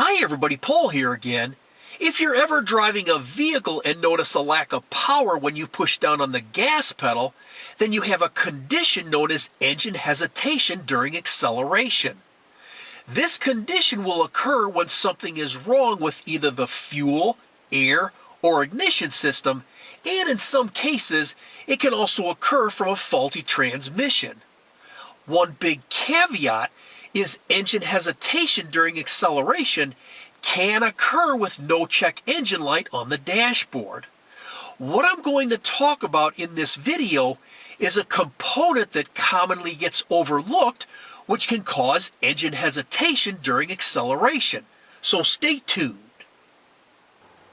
Hi everybody, Paul here again. If you're ever driving a vehicle and notice a lack of power when you push down on the gas pedal, then you have a condition known as engine hesitation during acceleration. This condition will occur when something is wrong with either the fuel, air, or ignition system, and in some cases, it can also occur from a faulty transmission. One big caveat is engine hesitation during acceleration can occur with no check engine light on the dashboard. What I'm going to talk about in this video is a component that commonly gets overlooked, which can cause engine hesitation during acceleration. So stay tuned.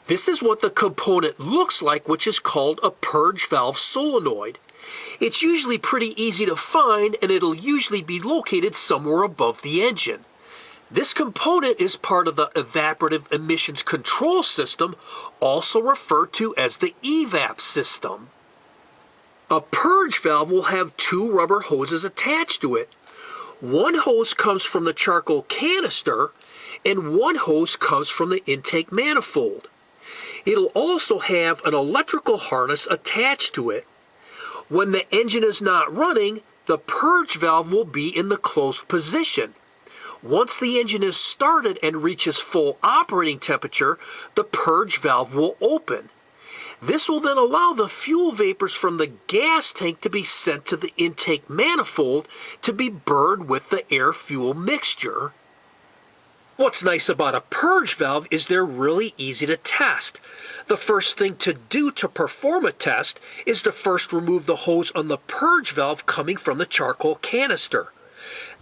This is what the component looks like, which is called a purge valve solenoid. It's usually pretty easy to find, and it'll usually be located somewhere above the engine. This component is part of the evaporative emissions control system, also referred to as the evap system. A purge valve will have two rubber hoses attached to it. One hose comes from the charcoal canister, and one hose comes from the intake manifold. It'll also have an electrical harness attached to it. When the engine is not running, the purge valve will be in the closed position. Once the engine is started and reaches full operating temperature, the purge valve will open. This will then allow the fuel vapors from the gas tank to be sent to the intake manifold to be burned with the air-fuel mixture. What's nice about a purge valve is they're really easy to test. The first thing to do to perform a test is to first remove the hose on the purge valve coming from the charcoal canister.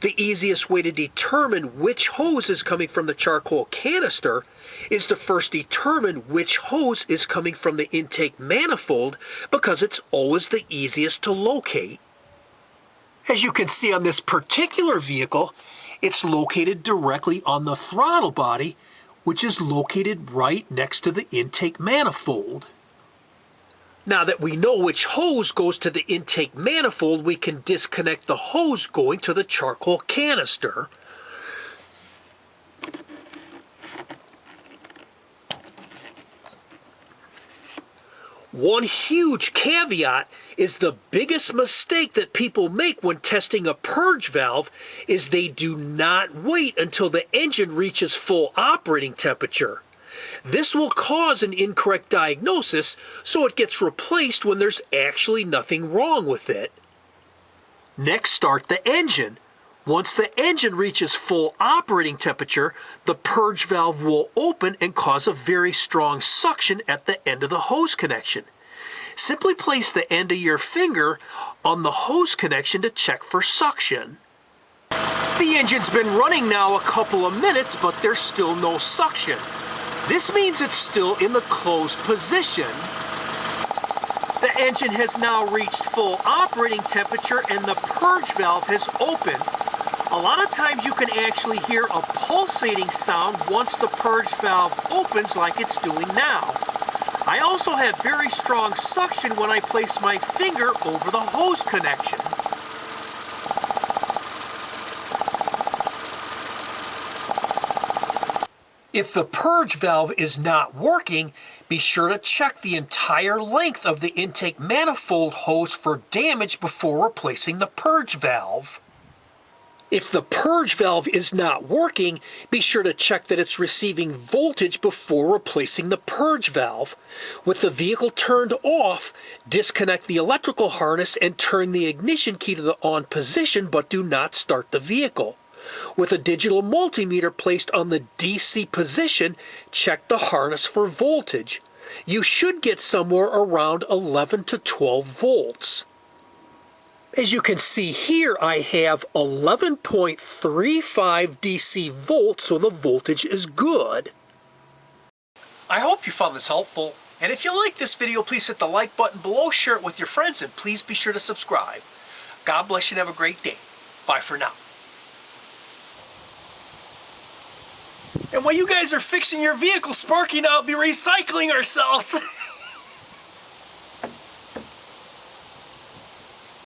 The easiest way to determine which hose is coming from the charcoal canister is to first determine which hose is coming from the intake manifold, because it's always the easiest to locate. As you can see on this particular vehicle, it's located directly on the throttle body, which is located right next to the intake manifold. Now that we know which hose goes to the intake manifold, we can disconnect the hose going to the charcoal canister. One huge caveat is the biggest mistake that people make when testing a purge valve is they do not wait until the engine reaches full operating temperature. This will cause an incorrect diagnosis, so it gets replaced when there's actually nothing wrong with it. Next, start the engine. Once the engine reaches full operating temperature, the purge valve will open and cause a very strong suction at the end of the hose connection. Simply place the end of your finger on the hose connection to check for suction. The engine's been running now a couple of minutes, but there's still no suction. This means it's still in the closed position. The engine has now reached full operating temperature and the purge valve has opened. A lot of times you can actually hear a pulsating sound once the purge valve opens, like it's doing now. I also have very strong suction when I place my finger over the hose connection. If the purge valve is not working, be sure to check the entire length of the intake manifold hose for damage before replacing the purge valve. If the purge valve is not working, be sure to check that it's receiving voltage before replacing the purge valve. With the vehicle turned off, disconnect the electrical harness and turn the ignition key to the on position, but do not start the vehicle. With a digital multimeter placed on the DC position, check the harness for voltage. You should get somewhere around 11 to 12 volts. As you can see here, I have 11.35 DC volts, so the voltage is good. I hope you found this helpful, and if you like this video, please hit the like button below, share it with your friends, and please be sure to subscribe. God bless you and have a great day. Bye for now. And while you guys are fixing your vehicle, Sparky and I will be recycling ourselves.